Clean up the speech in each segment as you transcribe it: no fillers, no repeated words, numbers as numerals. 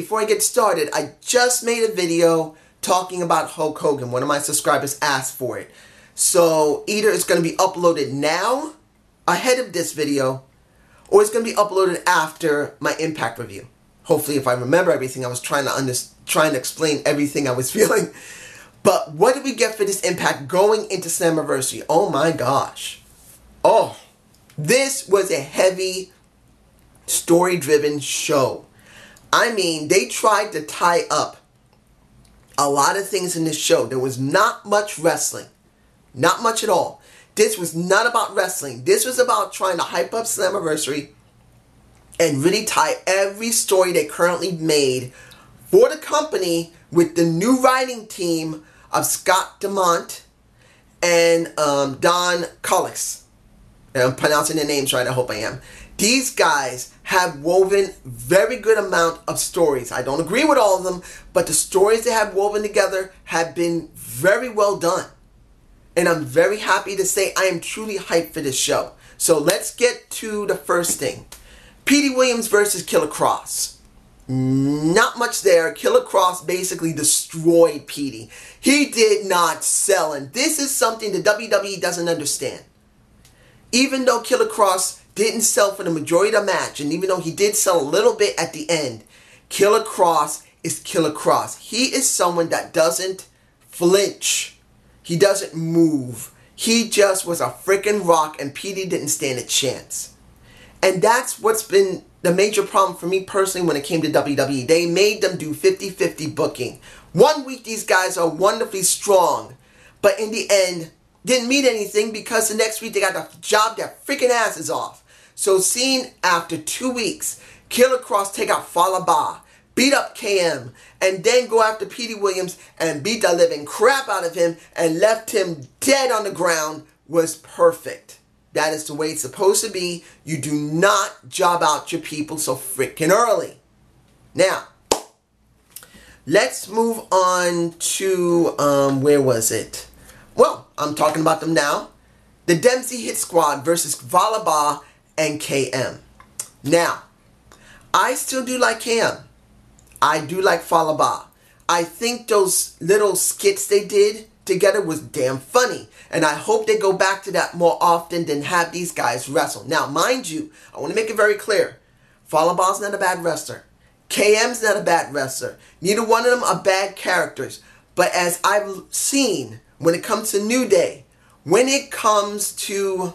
before I get started, I just made a video talking about Hulk Hogan. One of my subscribers asked for it. So either it's going to be uploaded now, ahead of this video, or it's going to be uploaded after my Impact review. Hopefully, if I remember everything, I was trying to explain everything I was feeling. But what did we get for this Impact going into Slammiversary? Oh my gosh. Oh, this was a heavy, story-driven show. I mean, they tried to tie up a lot of things in this show. There was not much wrestling. Not much at all. This was not about wrestling. This was about trying to hype up Slammiversary and really tie every story they currently made for the company with the new writing team of Scott Demont and Don Cullis. I'm pronouncing their names right, I hope I am. These guys have woven very good amount of stories. I don't agree with all of them, but the stories they have woven together have been very well done. And I'm very happy to say I am truly hyped for this show. So let's get to the first thing. Petey Williams versus Killer Kross. Not much there. Killer Kross basically destroyed Petey. He did not sell, and this is something the WWE doesn't understand. Even though Killer Kross didn't sell for the majority of the match, and even though he did sell a little bit at the end, Killer Kross is Killer Kross. He is someone that doesn't flinch. He doesn't move. He just was a freaking rock, and Petey didn't stand a chance. And that's what's been the major problem for me personally when it came to WWE. They made them do 50-50 booking. One week these guys are wonderfully strong, but in the end, didn't mean anything because the next week they got to job their freaking asses off. So seeing after 2 weeks, Killer Kross take out Falaba, beat up KM, and then go after Petey Williams and beat the living crap out of him and left him dead on the ground was perfect. That is the way it's supposed to be. You do not job out your people so freaking early. Now, let's move on to, where was it? Well, I'm talking about them now. The Dempsey Hit Squad versus Falaba and KM. Now, I still do like KM. I do like Falaba. I think those little skits they did together was damn funny. And I hope they go back to that more often than have these guys wrestle. Now, mind you, I want to make it very clear. Falaba's not a bad wrestler. KM's not a bad wrestler. Neither one of them are bad characters. But as I've seen, when it comes to New Day, when it comes to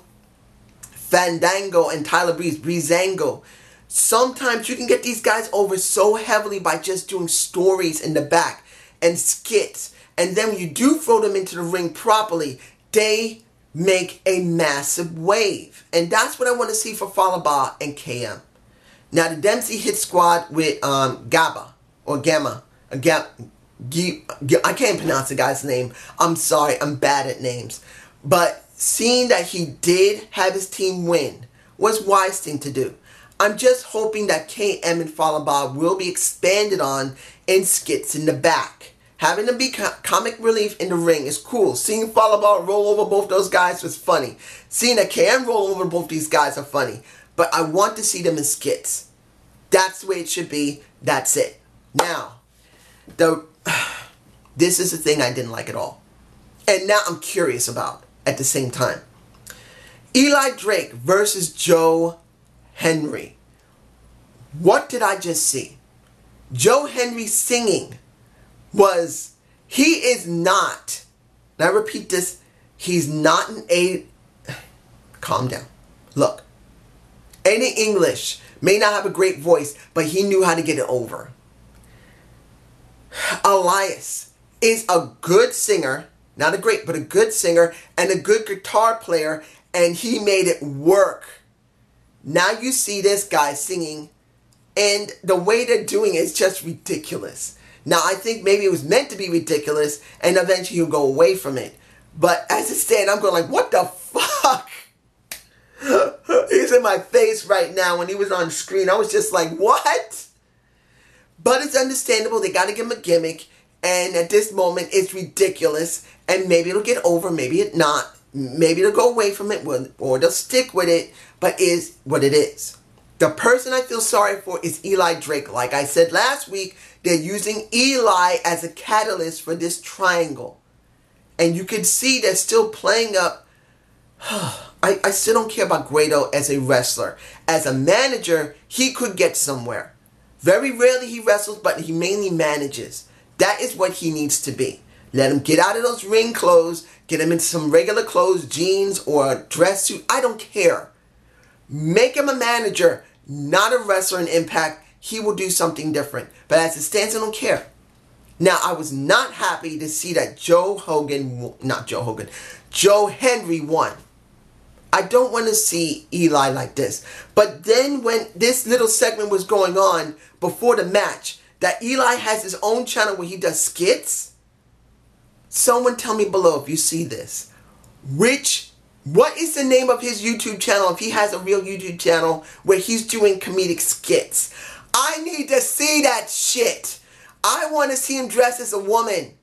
Fandango and Tyler Breezango, sometimes you can get these guys over so heavily by just doing stories in the back and skits. And then when you do throw them into the ring properly, they make a massive wave. And that's what I want to see for Falaba and KM. Now, the Dempsey Hit Squad with Gaba, or Gamma. I can't pronounce the guy's name. I'm sorry, I'm bad at names. But seeing that he did have his team win was a wise thing to do. I'm just hoping that KM and Falaba will be expanded on in skits in the back. Having them be comic relief in the ring is cool. Seeing Falaba roll over both those guys was funny. Seeing that KM roll over both these guys are funny. But I want to see them in skits. That's the way it should be. That's it. Now, this is the thing I didn't like at all. And now I'm curious about at the same time. Eli Drake versus Joe Henry. What did I just see? Joe Henry singing he is not, and I repeat this, he's not calm down. Look, any English may not have a great voice, but he knew how to get it over. Elias is a good singer, not a great, but a good singer, and a good guitar player, and he made it work. Now you see this guy singing, and the way they're doing it is just ridiculous. Now, I think maybe it was meant to be ridiculous, and eventually he'll go away from it. But as it stands, I'm going like, what the fuck? He's in my face right now. When he was on screen, I was just like, what? But it's understandable. They got to give him a gimmick. And at this moment, it's ridiculous. And maybe it'll get over. Maybe it not. Maybe they'll go away from it. Or they'll stick with it. But is what it is. The person I feel sorry for is Eli Drake. Like I said last week, they're using Eli as a catalyst for this triangle. And you can see they're still playing up. I still don't care about Guido as a wrestler. As a manager, he could get somewhere. Very rarely he wrestles, but he mainly manages. That is what he needs to be. Let him get out of those ring clothes, get him into some regular clothes, jeans or a dress suit. I don't care. Make him a manager, not a wrestler in Impact. He will do something different. But as it stands, I don't care. Now, I was not happy to see that Joe Henry won. I don't want to see Eli like this. But then when this little segment was going on before the match, that Eli has his own channel where he does skits. Someone tell me below if you see this. What is the name of his YouTube channel if he has a real YouTube channel where he's doing comedic skits? I need to see that shit. I want to see him dressed as a woman.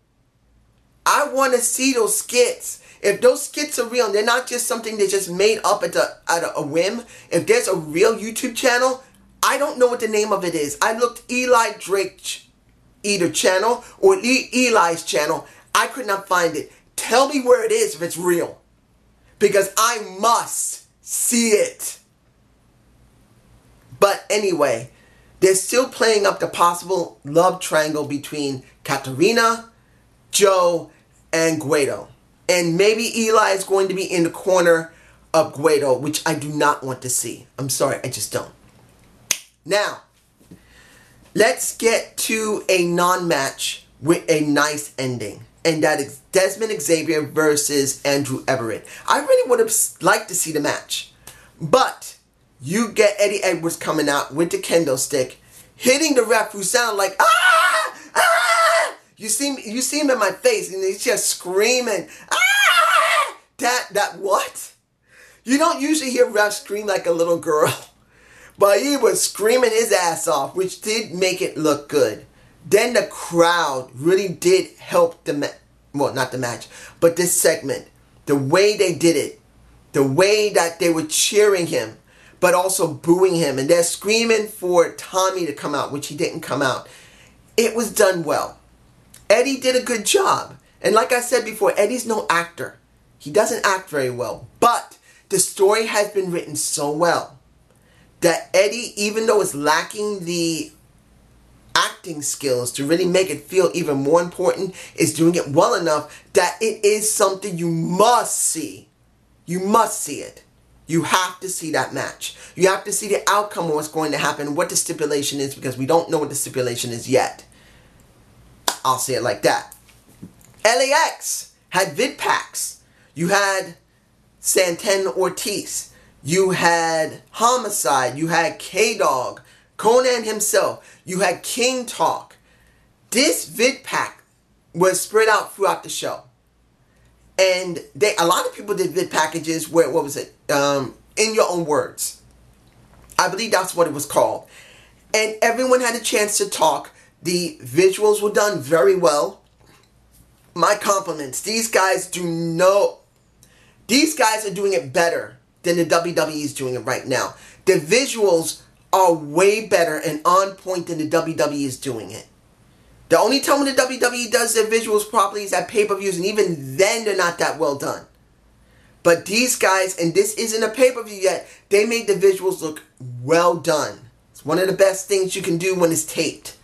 I want to see those skits. If those skits are real and they're not just something they just made up at a whim, if there's a real YouTube channel, I don't know what the name of it is. I looked Eli Drake either channel or Eli's channel. I could not find it. Tell me where it is if it's real. Because I must see it. But anyway, they're still playing up the possible love triangle between Katarina, Joe, and Guido. And maybe Eli is going to be in the corner of Guido, which I do not want to see. I'm sorry, I just don't. Now, let's get to a non-match with a nice ending. And that is Desmond Xavier versus Andrew Everett. I really would have liked to see the match. But you get Eddie Edwards coming out with the kendo stick, hitting the ref who sounded like, ah! Ah! You see him in my face and he's just screaming, ah! That what? You don't usually hear refs scream like a little girl. But he was screaming his ass off, which did make it look good. Then the crowd really did help well, not the match, but this segment. The way they did it. The way that they were cheering him, but also booing him. And they're screaming for Tommy to come out, which he didn't come out. It was done well. Eddie did a good job. And like I said before, Eddie's no actor. He doesn't act very well. But the story has been written so well that Eddie, even though it's lacking the acting skills to really make it feel even more important, is doing it well enough that it is something you must see. You must see it. You have to see that match. You have to see the outcome of what's going to happen, what the stipulation is, because we don't know what the stipulation is yet. I'll say it like that. LAX had vid packs. You had Santana Ortiz. You had Homicide. You had K-Dog. Conan himself. You had King Talk. This vid pack was spread out throughout the show. And a lot of people did vid packages where, what was it? In Your Own Words. I believe that's what it was called. And everyone had a chance to talk. The visuals were done very well. My compliments. These guys are doing it better than the WWE is doing it right now. The visuals are way better and on point than the WWE is doing it. The only time when the WWE does their visuals properly is at pay-per-views, and even then they're not that well done. But these guys, and this isn't a pay-per-view yet, they made the visuals look well done. It's one of the best things you can do when it's taped.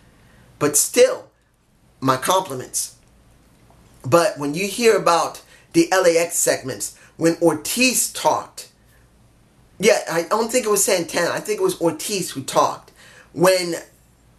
But still, my compliments. But when you hear about the LAX segments, when Ortiz talked, yeah, I don't think it was Santana. I think it was Ortiz who talked. When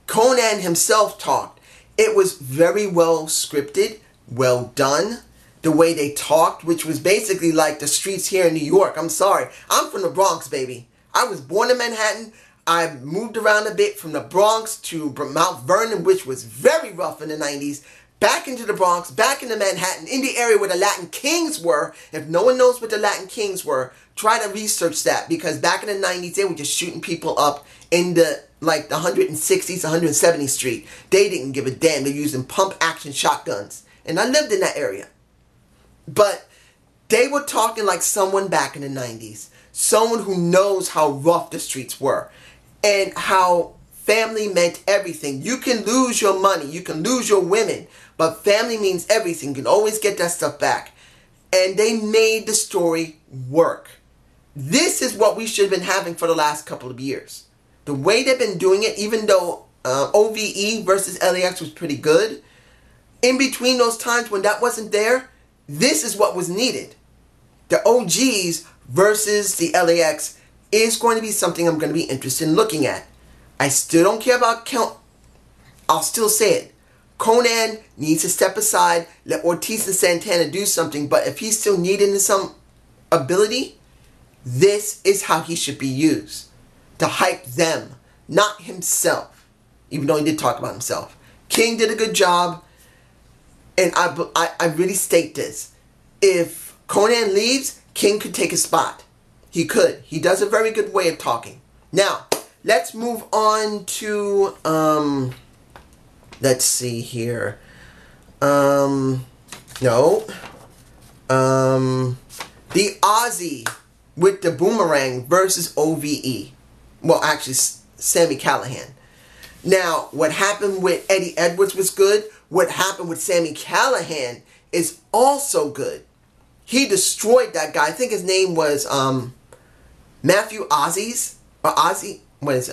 Conan himself talked, it was very well scripted, well done. The way they talked, which was basically like the streets here in New York. I'm sorry. I'm from the Bronx, baby. I was born in Manhattan. I moved around a bit from the Bronx to Mount Vernon, which was very rough in the 90s. Back into the Bronx, back into Manhattan, in the area where the Latin Kings were. If no one knows what the Latin Kings were, try to research that. Because back in the 90s, they were just shooting people up in the 160th, 170th Street. They didn't give a damn. They're using pump-action shotguns. And I lived in that area. But they were talking like someone back in the 90s. Someone who knows how rough the streets were. and how family meant everything. You can lose your money, you can lose your women, but family means everything. You can always get that stuff back. And they made the story work. This is what we should have been having for the last couple of years. The way they've been doing it, even though OVE versus LAX was pretty good, in between those times when that wasn't there, this is what was needed. The OGs versus the LAX is going to be something I'm going to be interested in looking at. I still don't care about count. I'll still say it. Conan needs to step aside, let Ortiz and Santana do something, but if he's still needed in some ability, this is how he should be used. To hype them, not himself. Even though he did talk about himself. King did a good job, and I really state this. If Conan leaves, King could take his spot. He could. He does a very good way of talking. Now, let's move on to, let's see here. The Aussie with the boomerang versus OVE. Well, actually, Sami Callihan. Now, what happened with Eddie Edwards was good. What happened with Sami Callihan is also good. He destroyed that guy. I think his name was Matthew Ozzy's or Ozzy. What is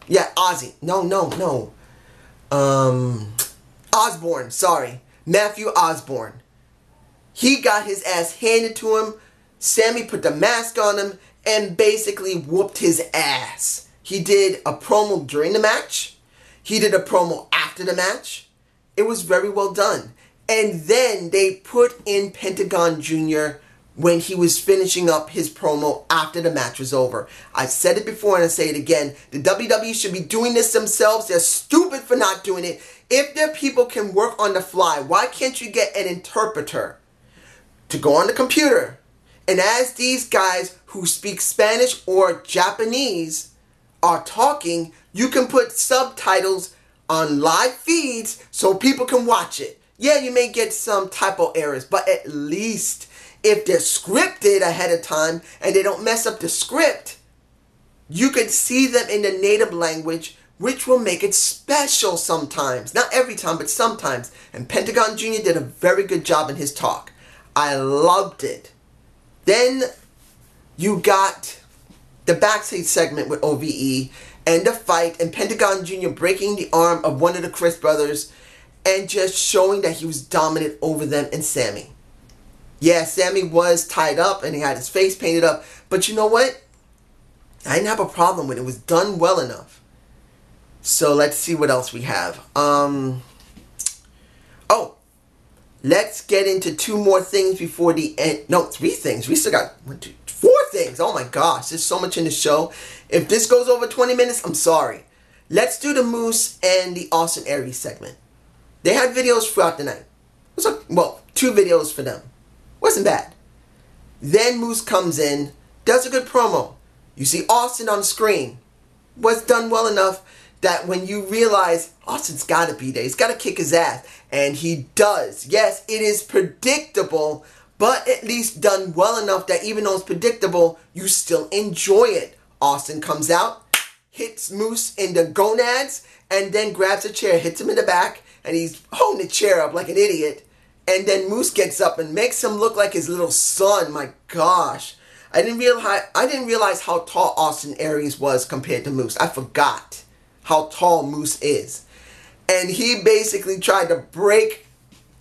yeah, Ozzy. No. Osborne. Sorry, Matthew Osborne. He got his ass handed to him. Sammy put the mask on him and basically whooped his ass. He did a promo during the match. He did a promo after the match. It was very well done. And then they put in Pentagon Jr. when he was finishing up his promo after the match was over. I said it before and I say it again. The WWE should be doing this themselves. They're stupid for not doing it. If their people can work on the fly, why can't you get an interpreter to go on the computer? And as these guys who speak Spanish or Japanese are talking, you can put subtitles on live feeds so people can watch it. Yeah, you may get some typo errors, but at least if they're scripted ahead of time and they don't mess up the script, you can see them in the native language, which will make it special sometimes. Not every time, but sometimes. And Pentagon Jr. did a very good job in his talk. I loved it. Then you got the backstage segment with OVE and the fight and Pentagon Jr. breaking the arm of one of the Chris brothers and just showing that he was dominant over them and Sammy. Yeah, Sammy was tied up and he had his face painted up. But you know what? I didn't have a problem with it. It was done well enough. So let's see what else we have. Let's get into two more things before the end. No, three things. We still got 4 things. Oh my gosh, there's so much in the show. If this goes over 20 minutes, I'm sorry. Let's do the Moose and the Austin Aries segment. They had videos throughout the night. It was 2 videos for them. Wasn't bad. Then Moose comes in, does a good promo. You see Austin on screen. Was done well enough that when you realize Austin's got to be there, he's got to kick his ass. And he does. Yes, it is predictable, but at least done well enough that even though it's predictable, you still enjoy it. Austin comes out, hits Moose in the gonads, and then grabs a chair, hits him in the back, and he's holding the chair up like an idiot. And then Moose gets up and makes him look like his little son. My gosh. I didn't realize how tall Austin Aries was compared to Moose. I forgot how tall Moose is. And he basically tried to break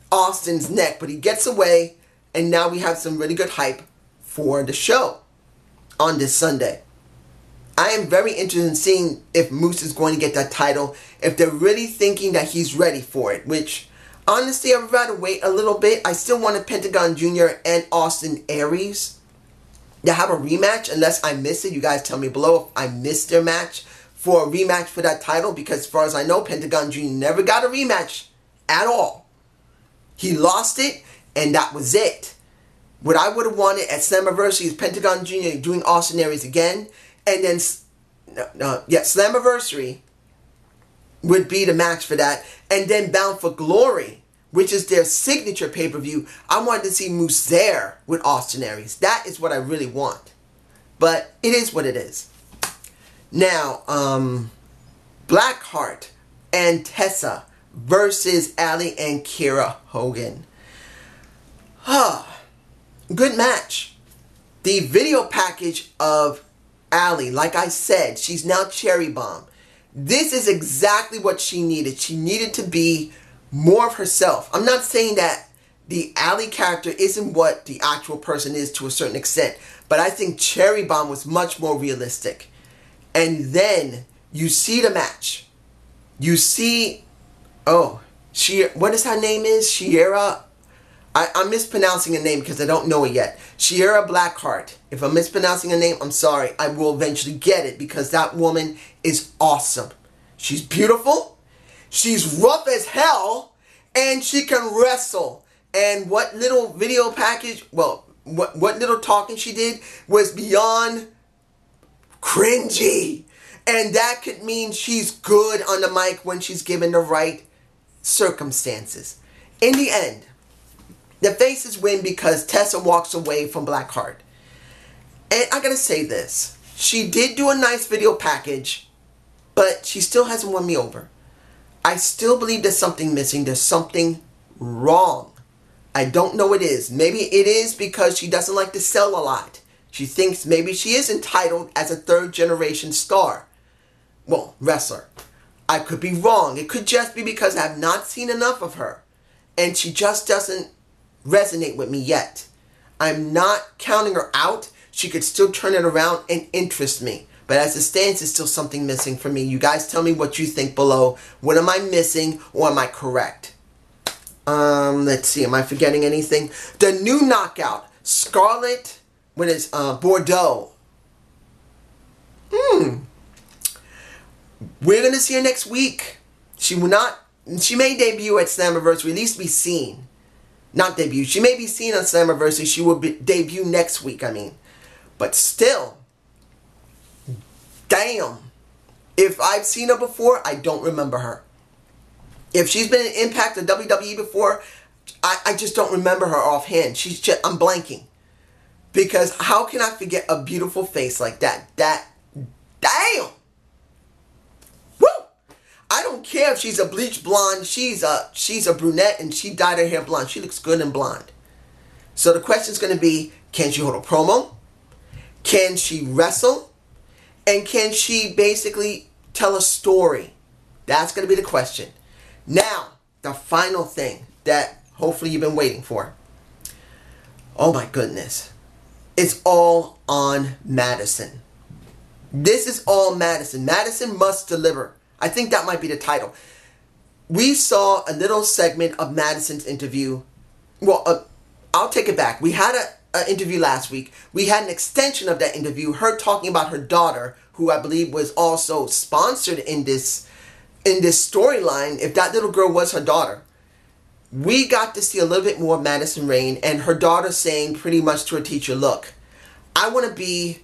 Austin's neck, but he gets away, and now we have some really good hype for the show on this Sunday. I am very interested in seeing if Moose is going to get that title, if they're really thinking that he's ready for it, which, honestly, I would rather wait a little bit. I still wanted Pentagon Jr. and Austin Aries to have a rematch, unless I miss it. You guys tell me below if I missed their match for a rematch for that title, because as far as I know, Pentagon Jr. never got a rematch at all. He lost it, and that was it. What I would have wanted at Slammiversary is Pentagon Jr. doing Austin Aries again, and then, Slammiversary would be the match for that, and then Bound for Glory, which is their signature pay-per-view. I wanted to see Moose there with Austin Aries. That is what I really want. But it is what it is. Now, Blackheart and Tessa versus Ali and Kiera Hogan. Good match. The video package of Ali, like I said, she's now Cherry Bomb. This is exactly what she needed. She needed to be more of herself. I'm not saying that the Ali character isn't what the actual person is to a certain extent, but I think Cherry Bomb was much more realistic. And then you see the match. You see, what is her name is? Shiera. I'm mispronouncing a name because I don't know it yet. Shiera Blackheart. If I'm mispronouncing a name, I'm sorry. I will eventually get it because that woman is awesome. She's beautiful. She's rough as hell. And she can wrestle. And what little video package, well, what little talking she did was beyond cringy. And that could mean she's good on the mic when she's given the right circumstances. In the end, the faces win because Tessa walks away from Blackheart. And I gotta say this. She did do a nice video package, but she still hasn't won me over. I still believe there's something missing. There's something wrong. I don't know what it is. Maybe it is because she doesn't like to sell a lot. She thinks maybe she is entitled as a third-generation star. Well, wrestler. I could be wrong. It could just be because I have not seen enough of her. And she just doesn't resonate with me yet. I'm not counting her out. She could still turn it around and interest me. But as it stands, there's still something missing for me. You guys tell me what you think below. What am I missing or am I correct? Let's see. Am I forgetting anything? The new knockout. Scarlett, what is Bordeaux. We're going to see her next week. She may debut at Slammiversary, at least be seen. Not debut. She may be seen on Slammiversary. She will debut next week, But still, damn. If I've seen her before, I don't remember her. If she's been in Impact or WWE before, I just don't remember her offhand. I'm blanking. Because how can I forget a beautiful face like that? Damn. Woo! I don't care if she's a bleach blonde. She's a brunette and she dyed her hair blonde. She looks good in blonde. So the question is going to be, can she hold a promo? Can she wrestle? And can she basically tell a story? That's going to be the question. Now, the final thing that hopefully you've been waiting for. Oh my goodness. It's all on Madison. This is all Madison. Madison must deliver. I think that might be the title. We saw a little segment of Madison's interview. Well, I'll take it back. We had an interview last week. We had an extension of that interview. Her talking about her daughter, who I believe was also sponsored in this storyline. If that little girl was her daughter. We got to see a little bit more of Madison Rayne and her daughter saying pretty much to her teacher, look, I want to be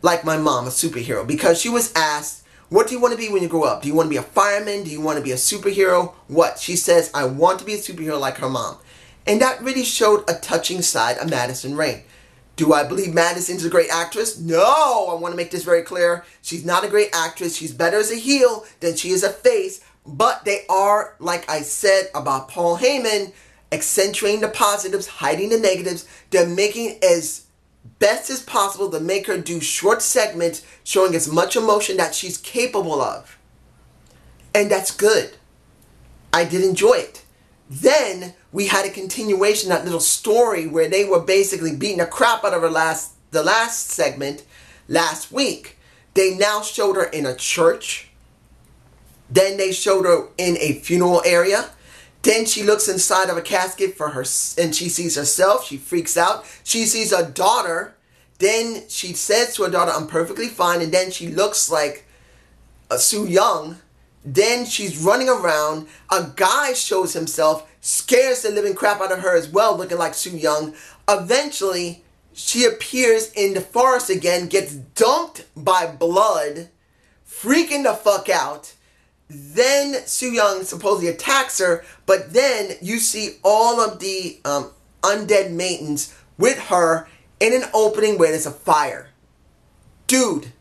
like my mom, a superhero. Because she was asked, what do you want to be when you grow up? Do you want to be a fireman? Do you want to be a superhero? What? She says, I want to be a superhero like her mom. And that really showed a touching side of Madison Rayne. Do I believe Madison's a great actress? No! I want to make this very clear. She's not a great actress. She's better as a heel than she is a face. But they are, like I said about Paul Heyman, accentuating the positives, hiding the negatives. They're making as best as possible to make her do short segments showing as much emotion that she's capable of. And that's good. I did enjoy it. Then we had a continuation, that little story where they were basically beating the crap out of her the last segment last week. They now showed her in a church. Then they showed her in a funeral area. Then she looks inside of a casket for her, and she sees herself. She freaks out. She sees her daughter. Then she says to her daughter, I'm perfectly fine. And then she looks like Sue Young. Then she's running around. A guy shows himself, scares the living crap out of her as well, looking like Sue Young. Eventually, she appears in the forest again, gets dunked by blood, freaking the fuck out. Then Sue Young supposedly attacks her, but then you see all of the undead maidens with her in an opening where there's a fire. Dude,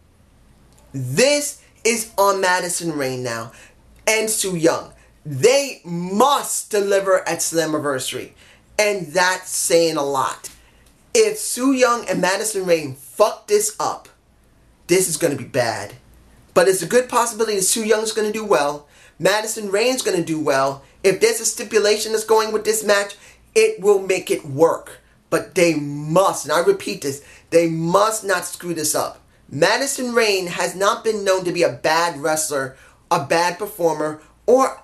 This is on Madison Rayne now and Su Yung. They must deliver at Slammiversary, and that's saying a lot. If Su Yung and Madison Rayne fuck this up, this is going to be bad. But it's a good possibility that Su Young's going to do well. Madison Rayne's going to do well. If there's a stipulation that's going with this match, it will make it work. But they must, and I repeat this, they must not screw this up. Madison Rayne has not been known to be a bad wrestler, a bad performer, or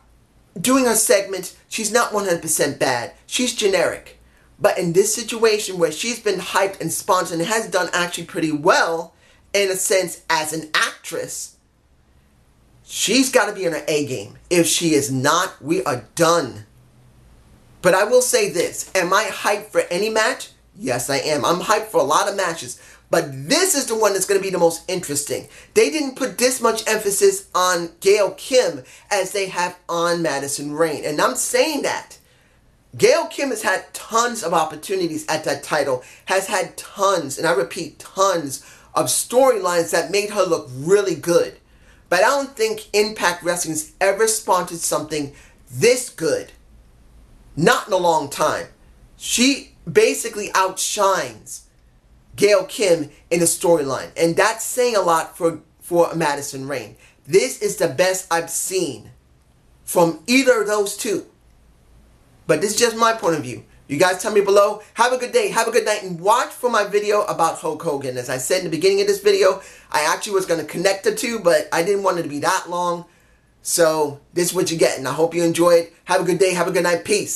doing her segments, she's not 100% bad. She's generic. But in this situation where she's been hyped and sponsored and has done actually pretty well, in a sense, as an actress, she's got to be in her A game. If she is not, we are done. But I will say this. Am I hyped for any match? Yes, I am. I'm hyped for a lot of matches. But this is the one that's going to be the most interesting. They didn't put this much emphasis on Gail Kim as they have on Madison Rayne. And I'm saying that. Gail Kim has had tons of opportunities at that title. Has had tons, and I repeat, tons of storylines that made her look really good. But I don't think Impact Wrestling's ever sponsored something this good. Not in a long time. She basically outshines Gail Kim in the storyline. And that's saying a lot for Madison Rayne. This is the best I've seen from either of those two. But this is just my point of view. You guys tell me below. Have a good day. Have a good night. And watch for my video about Hulk Hogan. As I said in the beginning of this video, I actually was going to connect the two, but I didn't want it to be that long. So this is what you're getting. I hope you enjoyed. Have a good day. Have a good night. Peace.